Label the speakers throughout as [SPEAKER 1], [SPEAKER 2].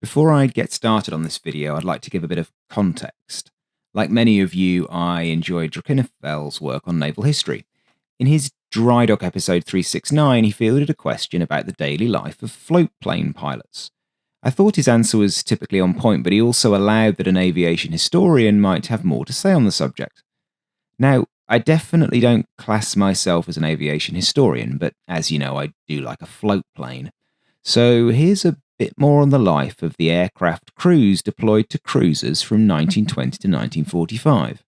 [SPEAKER 1] Before I get started on this video, I'd like to give a bit of context. Like many of you, I enjoyed Drachinifel's work on naval history. In his Drydock episode 369, he fielded a question about the daily life of floatplane pilots. I thought his answer was typically on point, but he also allowed that an aviation historian might have more to say on the subject. Now, I definitely don't class myself as an aviation historian, but as you know, I do like a floatplane. So here's a bit more on the life of the aircraft crews deployed to cruisers from 1920 to 1945.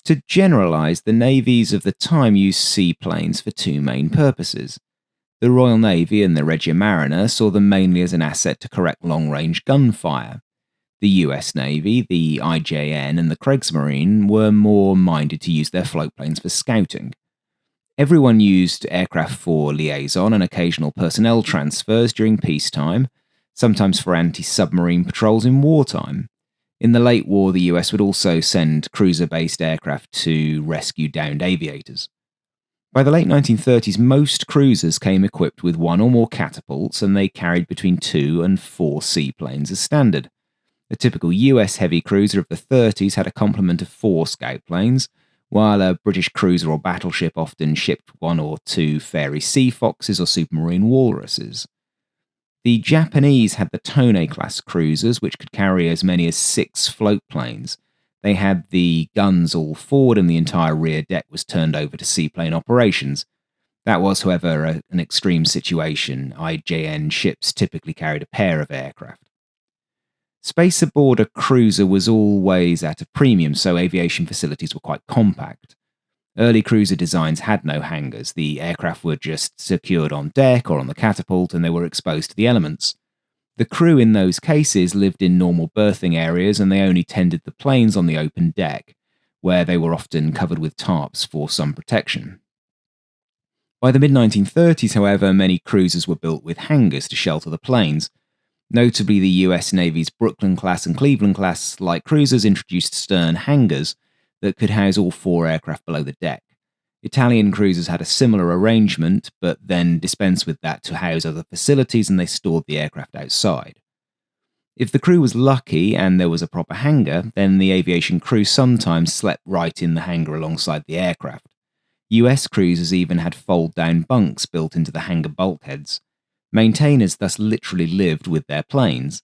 [SPEAKER 1] To generalise, the navies of the time used seaplanes for two main purposes. The Royal Navy and the Regia Mariner saw them mainly as an asset to correct long-range gunfire. The US Navy, the IJN, and the Kriegsmarine were more minded to use their floatplanes for scouting. Everyone used aircraft for liaison and occasional personnel transfers during peacetime, sometimes for anti-submarine patrols in wartime. In the late war, the US would also send cruiser-based aircraft to rescue downed aviators. By the late 1930s, most cruisers came equipped with one or more catapults, and they carried between 2 and 4 seaplanes as standard. A typical US heavy cruiser of the 30s had a complement of 4 scout planes, while a British cruiser or battleship often shipped 1 or 2 Fairey Sea Foxes or Supermarine Walruses. The Japanese had the Tone-class cruisers, which could carry as many as 6 floatplanes. They had the guns all forward and the entire rear deck was turned over to seaplane operations. That was, however, an extreme situation. IJN ships typically carried a pair of aircraft. Space aboard a cruiser was always at a premium, so aviation facilities were quite compact. Early cruiser designs had no hangars. The aircraft were just secured on deck or on the catapult, and they were exposed to the elements. The crew in those cases lived in normal berthing areas, and they only tended the planes on the open deck, where they were often covered with tarps for some protection. By the mid-1930s, however, many cruisers were built with hangars to shelter the planes. Notably, the US Navy's Brooklyn-class and Cleveland-class light cruisers introduced stern hangars that could house all 4 aircraft below the deck. Italian cruisers had a similar arrangement, but then dispensed with that to house other facilities, and they stored the aircraft outside. If the crew was lucky and there was a proper hangar, then the aviation crew sometimes slept right in the hangar alongside the aircraft. US cruisers even had fold-down bunks built into the hangar bulkheads. Maintainers thus literally lived with their planes.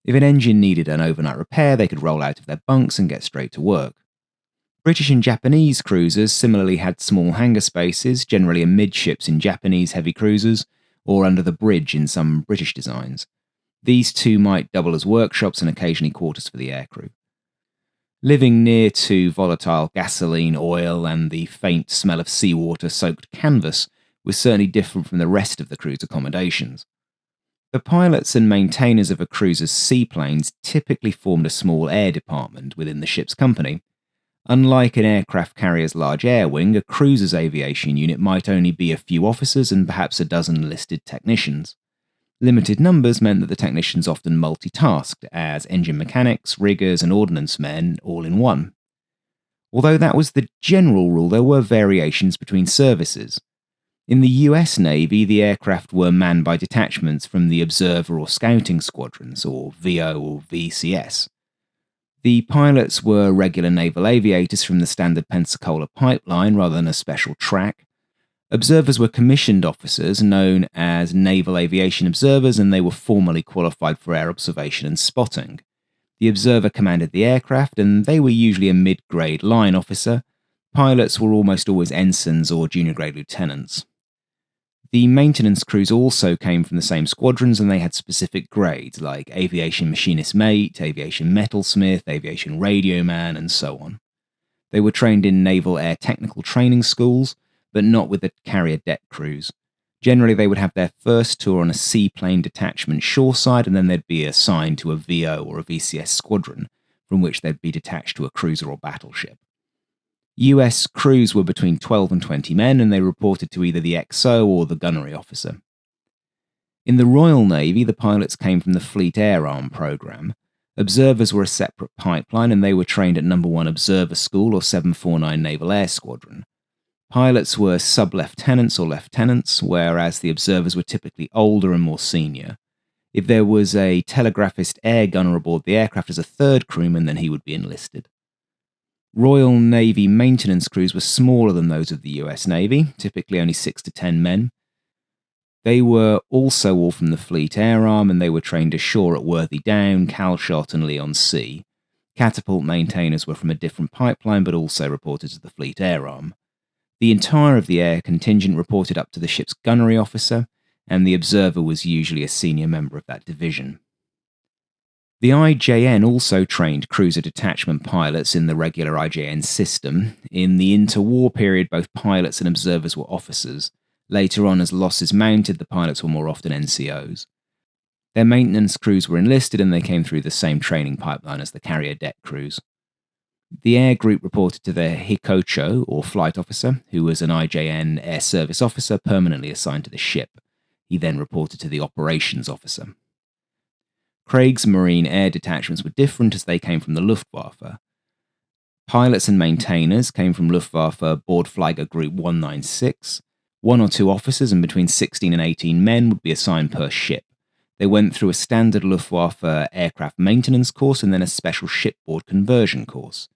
[SPEAKER 1] If an engine needed an overnight repair, they could roll out of their bunks and get straight to work. British and Japanese cruisers similarly had small hangar spaces, generally amidships in Japanese heavy cruisers, or under the bridge in some British designs. These two might double as workshops and occasionally quarters for the aircrew. Living near to volatile gasoline, oil, and the faint smell of seawater-soaked canvas was certainly different from the rest of the crew's accommodations. The pilots and maintainers of a cruiser's seaplanes typically formed a small air department within the ship's company. Unlike an aircraft carrier's large air wing, a cruiser's aviation unit might only be a few officers and perhaps a dozen enlisted technicians. Limited numbers meant that the technicians often multitasked as engine mechanics, riggers, and ordnance men all in one. Although that was the general rule, there were variations between services. In the US Navy, the aircraft were manned by detachments from the Observer or Scouting Squadrons, or VO or VCS. The pilots were regular naval aviators from the standard Pensacola pipeline rather than a special track. Observers were commissioned officers known as naval aviation observers, and they were formally qualified for air observation and spotting. The observer commanded the aircraft, and they were usually a mid-grade line officer. Pilots were almost always ensigns or junior-grade lieutenants. The maintenance crews also came from the same squadrons, and they had specific grades like aviation machinist mate, aviation metalsmith, aviation radio man, and so on. They were trained in naval air technical training schools, but not with the carrier deck crews. Generally, they would have their first tour on a seaplane detachment shoreside, and then they'd be assigned to a VO or a VCS squadron, from which they'd be detached to a cruiser or battleship. US crews were between 12 and 20 men, and they reported to either the XO or the gunnery officer. In the Royal Navy, the pilots came from the Fleet Air Arm program. Observers were a separate pipeline, and they were trained at No. 1 Observer School or 749 Naval Air Squadron. Pilots were sub-lieutenants or lieutenants, whereas the observers were typically older and more senior. If there was a telegraphist air gunner aboard the aircraft as a third crewman, then he would be enlisted. Royal Navy maintenance crews were smaller than those of the US Navy, typically only 6 to 10 men. They were also all from the Fleet Air Arm, and they were trained ashore at Worthy Down, Calshot, and Leigh-on-Sea. Catapult maintainers were from a different pipeline, but also reported to the Fleet Air Arm. The entire of the air contingent reported up to the ship's gunnery officer, and the observer was usually a senior member of that division. The IJN also trained cruiser detachment pilots in the regular IJN system. In the interwar period, both pilots and observers were officers. Later on, as losses mounted, the pilots were more often NCOs. Their maintenance crews were enlisted, and they came through the same training pipeline as the carrier deck crews. The air group reported to their Hikocho, or flight officer, who was an IJN air service officer permanently assigned to the ship. He then reported to the operations officer. Craig's Marine air detachments were different as they came from the Luftwaffe. Pilots and maintainers came from Luftwaffe Bordflieger Group 196. 1 or 2 officers and between 16 and 18 men would be assigned per ship. They went through a standard Luftwaffe aircraft maintenance course and then a special shipboard conversion course.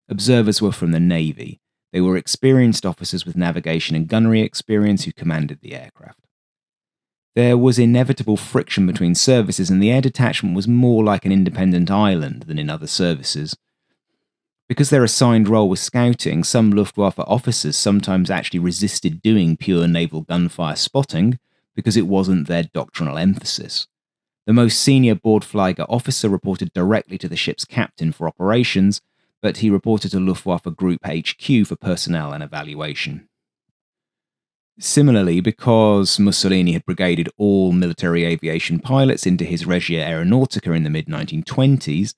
[SPEAKER 1] Observers were from the Navy. They were experienced officers with navigation and gunnery experience who commanded the aircraft. There was inevitable friction between services, and the air detachment was more like an independent island than in other services. Because their assigned role was scouting, some Luftwaffe officers sometimes actually resisted doing pure naval gunfire spotting because it wasn't their doctrinal emphasis. The most senior Bordflieger officer reported directly to the ship's captain for operations, but he reported to Luftwaffe Group HQ for personnel and evaluation. Similarly, because Mussolini had brigaded all military aviation pilots into his Regia Aeronautica in the mid-1920s,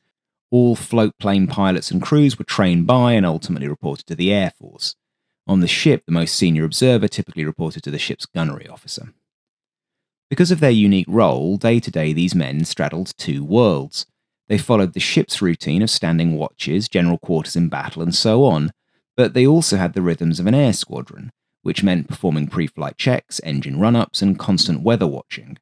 [SPEAKER 1] all floatplane pilots and crews were trained by and ultimately reported to the Air Force. On the ship, the most senior observer typically reported to the ship's gunnery officer. Because of their unique role, day-to-day these men straddled 2 worlds. They followed the ship's routine of standing watches, general quarters in battle, and so on, but they also had the rhythms of an air squadron, which meant performing pre-flight checks, engine run-ups, and constant weather watching.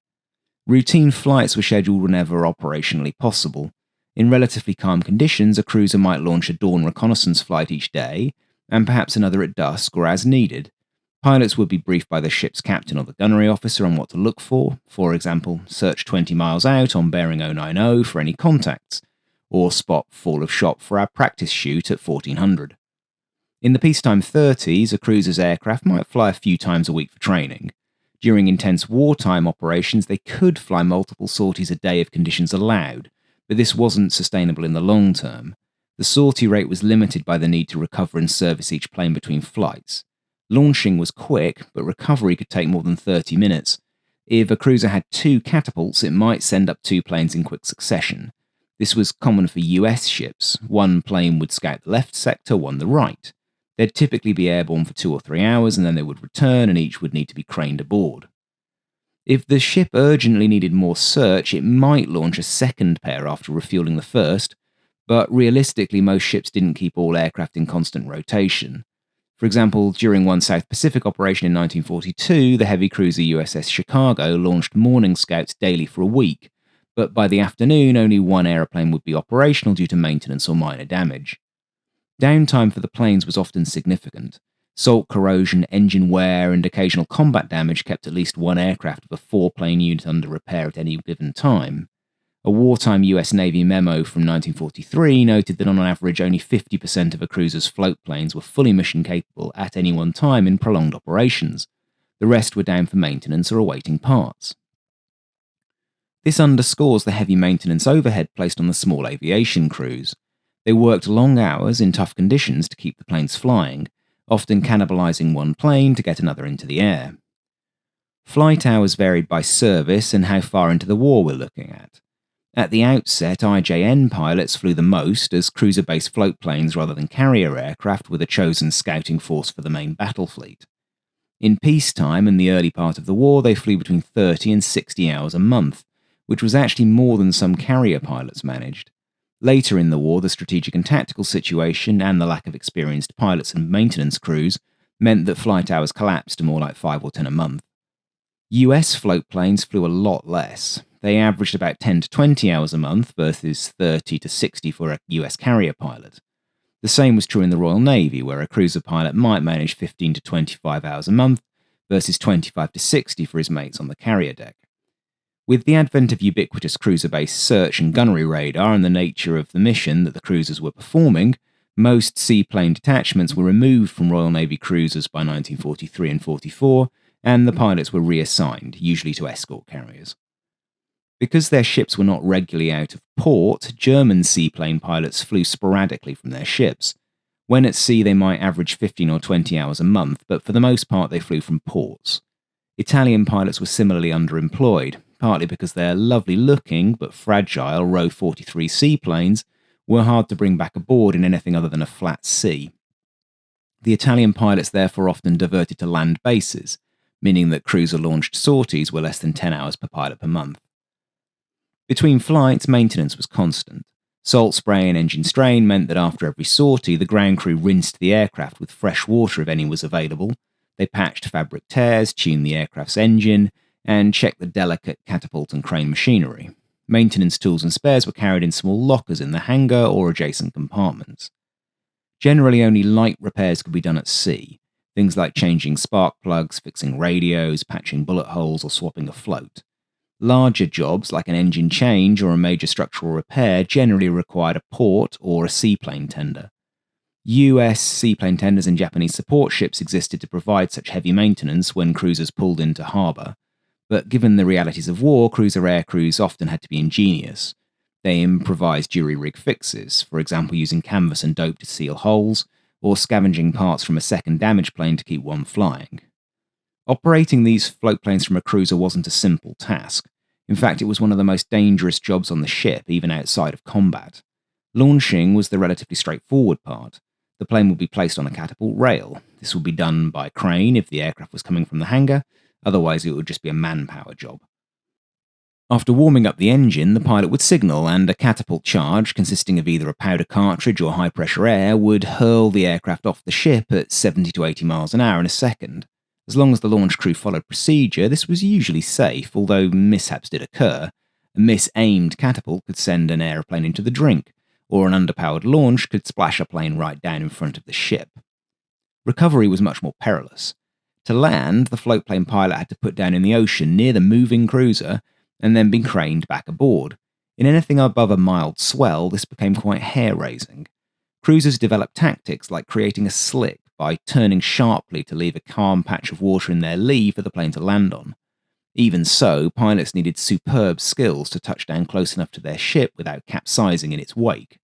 [SPEAKER 1] Routine flights were scheduled whenever operationally possible. In relatively calm conditions, a cruiser might launch a dawn reconnaissance flight each day, and perhaps another at dusk or as needed. Pilots would be briefed by the ship's captain or the gunnery officer on what to look for example, search 20 miles out on bearing 090 for any contacts, or spot fall of shot for our practice shoot at 1400. In the peacetime 30s, a cruiser's aircraft might fly a few times a week for training. During intense wartime operations, they could fly multiple sorties a day if conditions allowed, but this wasn't sustainable in the long term. The sortie rate was limited by the need to recover and service each plane between flights. Launching was quick, but recovery could take more than 30 minutes. If a cruiser had 2 catapults, it might send up 2 planes in quick succession. This was common for US ships. One plane would scout the left sector, one the right. They'd typically be airborne for 2 or 3 hours, and then they would return, and each would need to be craned aboard. If the ship urgently needed more search, it might launch a second pair after refueling the first, but realistically most ships didn't keep all aircraft in constant rotation. For example, during one South Pacific operation in 1942, the heavy cruiser USS Chicago launched morning scouts daily for a week, but by the afternoon only 1 aeroplane would be operational due to maintenance or minor damage. Downtime for the planes was often significant. Salt corrosion, engine wear, and occasional combat damage kept at least 1 aircraft of a 4-plane unit under repair at any given time. A wartime US Navy memo from 1943 noted that on average only 50% of a cruiser's float planes were fully mission capable at any one time in prolonged operations. The rest were down for maintenance or awaiting parts. This underscores the heavy maintenance overhead placed on the small aviation crews. They worked long hours in tough conditions to keep the planes flying, often cannibalizing one plane to get another into the air. Flight hours varied by service and how far into the war we're looking at. At the outset, IJN pilots flew the most as cruiser-based float planes rather than carrier aircraft with a chosen scouting force for the main battle fleet. In peacetime and the early part of the war, they flew between 30 and 60 hours a month, which was actually more than some carrier pilots managed. Later in the war, the strategic and tactical situation and the lack of experienced pilots and maintenance crews meant that flight hours collapsed to more like 5 or 10 a month. US float planes flew a lot less. They averaged about 10 to 20 hours a month versus 30 to 60 for a US carrier pilot. The same was true in the Royal Navy, where a cruiser pilot might manage 15 to 25 hours a month versus 25 to 60 for his mates on the carrier deck. With the advent of ubiquitous cruiser-based search and gunnery radar and the nature of the mission that the cruisers were performing, most seaplane detachments were removed from Royal Navy cruisers by 1943 and 44, and the pilots were reassigned, usually to escort carriers. Because their ships were not regularly out of port, German seaplane pilots flew sporadically from their ships. When at sea, they might average 15 or 20 hours a month, but for the most part, they flew from ports. Italian pilots were similarly underemployed, partly because their lovely-looking but fragile Row 43 seaplanes were hard to bring back aboard in anything other than a flat sea. The Italian pilots therefore often diverted to land bases, meaning that cruiser-launched sorties were less than 10 hours per pilot per month. Between flights, maintenance was constant. Salt spray and engine strain meant that after every sortie, the ground crew rinsed the aircraft with fresh water if any was available. They patched fabric tears, tuned the aircraft's engine, and checked the delicate catapult and crane machinery. Maintenance tools and spares were carried in small lockers in the hangar or adjacent compartments. Generally, only light repairs could be done at sea, things like changing spark plugs, fixing radios, patching bullet holes, or swapping a float. Larger jobs, like an engine change or a major structural repair, generally required a port or a seaplane tender. US seaplane tenders and Japanese support ships existed to provide such heavy maintenance when cruisers pulled into harbour, but given the realities of war, cruiser air crews often had to be ingenious. They improvised jury-rig fixes, for example using canvas and dope to seal holes, or scavenging parts from a second damaged plane to keep one flying. Operating these float planes from a cruiser wasn't a simple task. In fact, it was one of the most dangerous jobs on the ship, even outside of combat. Launching was the relatively straightforward part. The plane would be placed on a catapult rail. This would be done by crane if the aircraft was coming from the hangar, otherwise it would just be a manpower job. After warming up the engine, the pilot would signal, and a catapult charge, consisting of either a powder cartridge or high-pressure air, would hurl the aircraft off the ship at 70 to 80 miles an hour in a second. As long as the launch crew followed procedure, this was usually safe, although mishaps did occur. A misaimed catapult could send an aeroplane into the drink, or an underpowered launch could splash a plane right down in front of the ship. Recovery was much more perilous. To land, the floatplane pilot had to put down in the ocean near the moving cruiser and then be craned back aboard. In anything above a mild swell, this became quite hair-raising. Cruisers developed tactics like creating a slick by turning sharply to leave a calm patch of water in their lee for the plane to land on. Even so, pilots needed superb skills to touch down close enough to their ship without capsizing in its wake.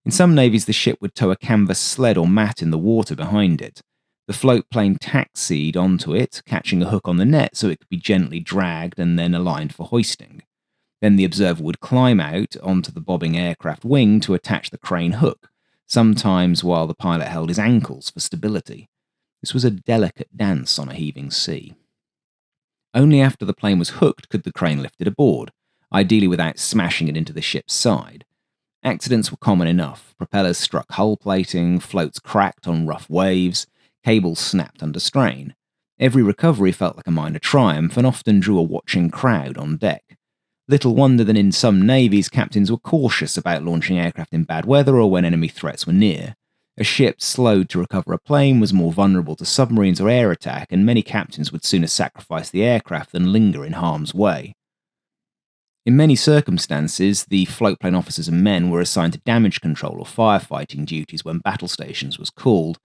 [SPEAKER 1] In some navies, the ship would tow a canvas sled or mat in the water behind it. The float plane taxied onto it, catching a hook on the net so it could be gently dragged and then aligned for hoisting. Then the observer would climb out onto the bobbing aircraft wing to attach the crane hook, sometimes while the pilot held his ankles for stability. This was a delicate dance on a heaving sea. Only after the plane was hooked could the crane lift it aboard, ideally without smashing it into the ship's side. Accidents were common enough. Propellers struck hull plating, floats cracked on rough waves, cables snapped under strain. Every recovery felt like a minor triumph and often drew a watching crowd on deck. Little wonder that in some navies, captains were cautious about launching aircraft in bad weather or when enemy threats were near. A ship slowed to recover a plane was more vulnerable to submarines or air attack, and many captains would sooner sacrifice the aircraft than linger in harm's way. In many circumstances, the floatplane officers and men were assigned to damage control or firefighting duties when battle stations was called.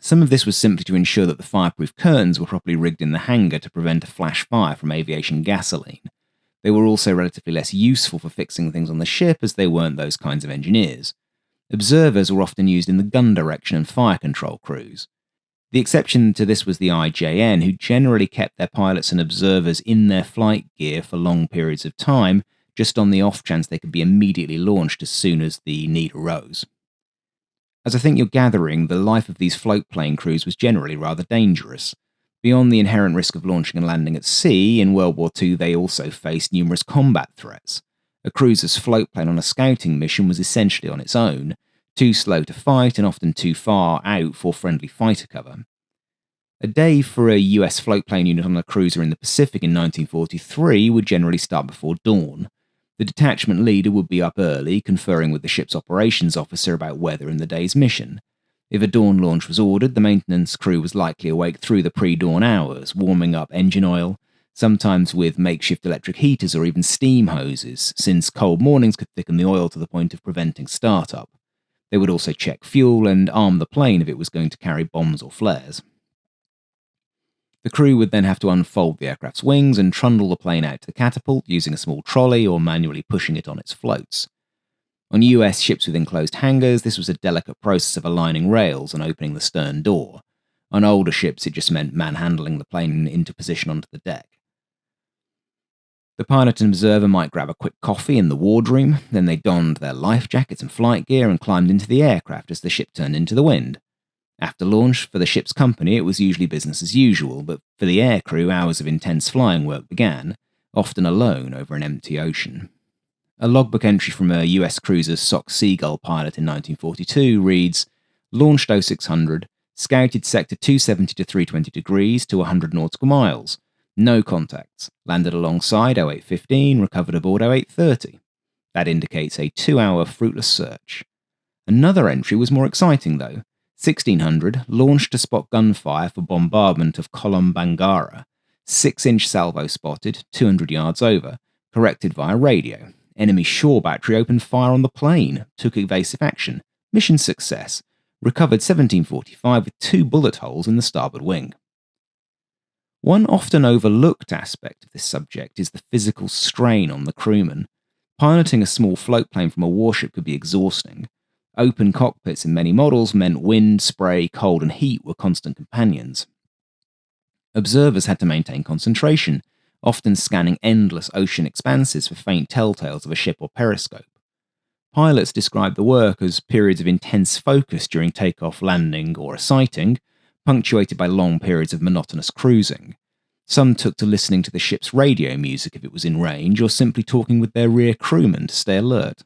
[SPEAKER 1] Some of this was simply to ensure that the fireproof curtains were properly rigged in the hangar to prevent a flash fire from aviation gasoline. They were also relatively less useful for fixing things on the ship, as they weren't those kinds of engineers. Observers were often used in the gun direction and fire control crews. The exception to this was the IJN, who generally kept their pilots and observers in their flight gear for long periods of time, just on the off chance they could be immediately launched as soon as the need arose. As I think you're gathering, the life of these floatplane crews was generally rather dangerous. Beyond the inherent risk of launching and landing at sea, in World War II they also faced numerous combat threats. A cruiser's floatplane on a scouting mission was essentially on its own, too slow to fight and often too far out for friendly fighter cover. A day for a US floatplane unit on a cruiser in the Pacific in 1943 would generally start before dawn. The detachment leader would be up early, conferring with the ship's operations officer about weather and the day's mission. If a dawn launch was ordered, the maintenance crew was likely awake through the pre-dawn hours, warming up engine oil, sometimes with makeshift electric heaters or even steam hoses, since cold mornings could thicken the oil to the point of preventing startup. They would also check fuel and arm the plane if it was going to carry bombs or flares. The crew would then have to unfold the aircraft's wings and trundle the plane out to the catapult using a small trolley or manually pushing it on its floats. On US ships with enclosed hangars, this was a delicate process of aligning rails and opening the stern door. On older ships, it just meant manhandling the plane into position onto the deck. The pilot and observer might grab a quick coffee in the wardroom, then they donned their life jackets and flight gear and climbed into the aircraft as the ship turned into the wind. After launch, for the ship's company, it was usually business as usual, but for the aircrew, hours of intense flying work began, often alone over an empty ocean. A logbook entry from a US cruiser Sox Seagull pilot in 1942 reads, "Launched 0600, scouted sector 270 to 320 degrees to 100 nautical miles. No contacts. Landed alongside 0815, recovered aboard 0830. That indicates a 2-hour fruitless search." Another entry was more exciting, though. 1600, launched to spot gunfire for bombardment of Kolom Bangara. 6-inch salvo spotted, 200 yards over. Corrected via radio. Enemy shore battery opened fire on the plane. Took evasive action. Mission success. Recovered 1745 with 2 bullet holes in the starboard wing. One often overlooked aspect of this subject is the physical strain on the crewman. Piloting a small floatplane from a warship could be exhausting. Open cockpits in many models meant wind, spray, cold, and heat were constant companions. Observers had to maintain concentration, often scanning endless ocean expanses for faint telltales of a ship or periscope. Pilots described the work as periods of intense focus during takeoff, landing, or a sighting, punctuated by long periods of monotonous cruising. Some took to listening to the ship's radio music if it was in range, or simply talking with their rear crewmen to stay alert.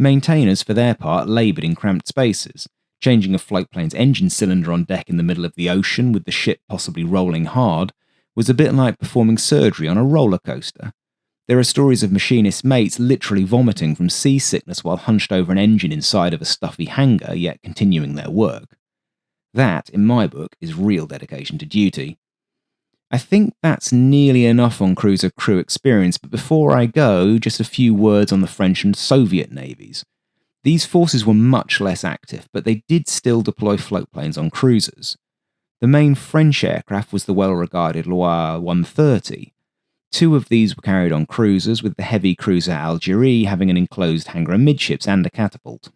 [SPEAKER 1] Maintainers, for their part, laboured in cramped spaces. Changing a floatplane's engine cylinder on deck in the middle of the ocean, with the ship possibly rolling hard, was a bit like performing surgery on a roller coaster. There are stories of machinist mates literally vomiting from seasickness while hunched over an engine inside of a stuffy hangar, yet continuing their work. That, in my book, is real dedication to duty. I think that's nearly enough on cruiser crew experience, but before I go, just a few words on the French and Soviet navies. These forces were much less active, but they did still deploy floatplanes on cruisers. The main French aircraft was the well-regarded Loire 130. 2 of these were carried on cruisers, with the heavy cruiser Algérie having an enclosed hangar amidships and a catapult.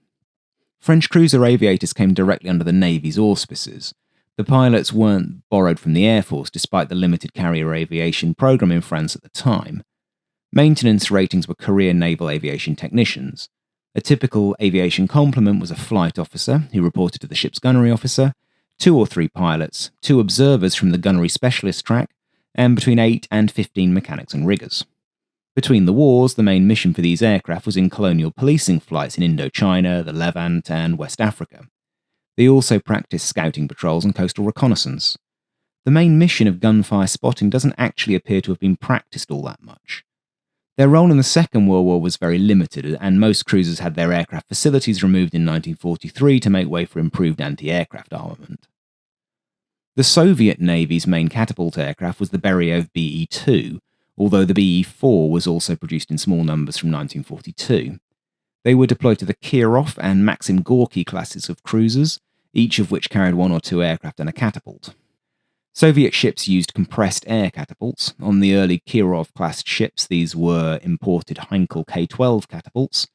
[SPEAKER 1] French cruiser aviators came directly under the Navy's auspices. The pilots weren't borrowed from the Air Force despite the limited carrier aviation program in France at the time. Maintenance ratings were career naval aviation technicians. A typical aviation complement was a flight officer who reported to the ship's gunnery officer, 2 or 3 pilots, 2 observers from the gunnery specialist track, and between 8 and 15 mechanics and riggers. Between the wars, the main mission for these aircraft was in colonial policing flights in Indochina, the Levant, and West Africa. They also practiced scouting patrols and coastal reconnaissance. The main mission of gunfire spotting doesn't actually appear to have been practiced all that much. Their role in the Second World War was very limited, and most cruisers had their aircraft facilities removed in 1943 to make way for improved anti-aircraft armament. The Soviet Navy's main catapult aircraft was the Beryov BE-2, although the BE-4 was also produced in small numbers from 1942. They were deployed to the Kirov and Maxim Gorky classes of cruisers, each of which carried 1 or 2 aircraft and a catapult. Soviet ships used compressed air catapults. On the early Kirov-class ships, these were imported Heinkel K-12 catapults.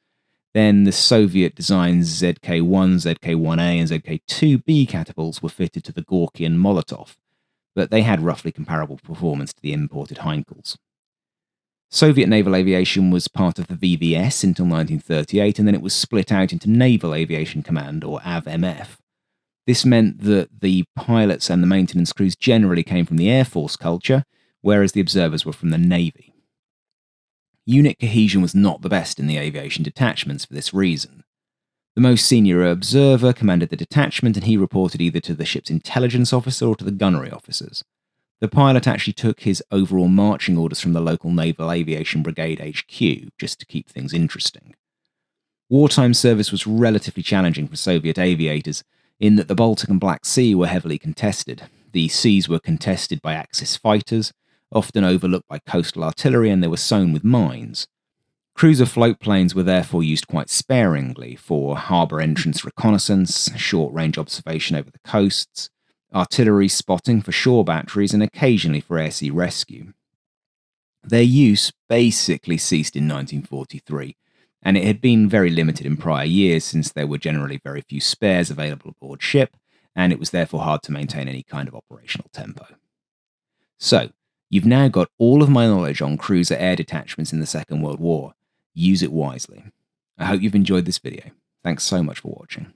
[SPEAKER 1] Then the Soviet-designed ZK-1, ZK-1A, and ZK-2B catapults were fitted to the Gorky and Molotov, but they had roughly comparable performance to the imported Heinkels. Soviet naval aviation was part of the VVS until 1938, and then it was split out into Naval Aviation Command, or AVMF. This meant that the pilots and the maintenance crews generally came from the Air Force culture, whereas the observers were from the Navy. Unit cohesion was not the best in the aviation detachments for this reason. The most senior observer commanded the detachment, and he reported either to the ship's intelligence officer or to the gunnery officers. The pilot actually took his overall marching orders from the local Naval Aviation Brigade HQ, just to keep things interesting. Wartime service was relatively challenging for Soviet aviators, in that the Baltic and Black Sea were heavily contested. The seas were contested by Axis fighters, often overlooked by coastal artillery, and they were sown with mines. Cruiser floatplanes were therefore used quite sparingly for harbour entrance reconnaissance, short-range observation over the coasts, artillery spotting for shore batteries, and occasionally for air-sea rescue. Their use basically ceased in 1943, and it had been very limited in prior years since there were generally very few spares available aboard ship, and it was therefore hard to maintain any kind of operational tempo. So, you've now got all of my knowledge on cruiser air detachments in the Second World War. Use it wisely. I hope you've enjoyed this video. Thanks so much for watching.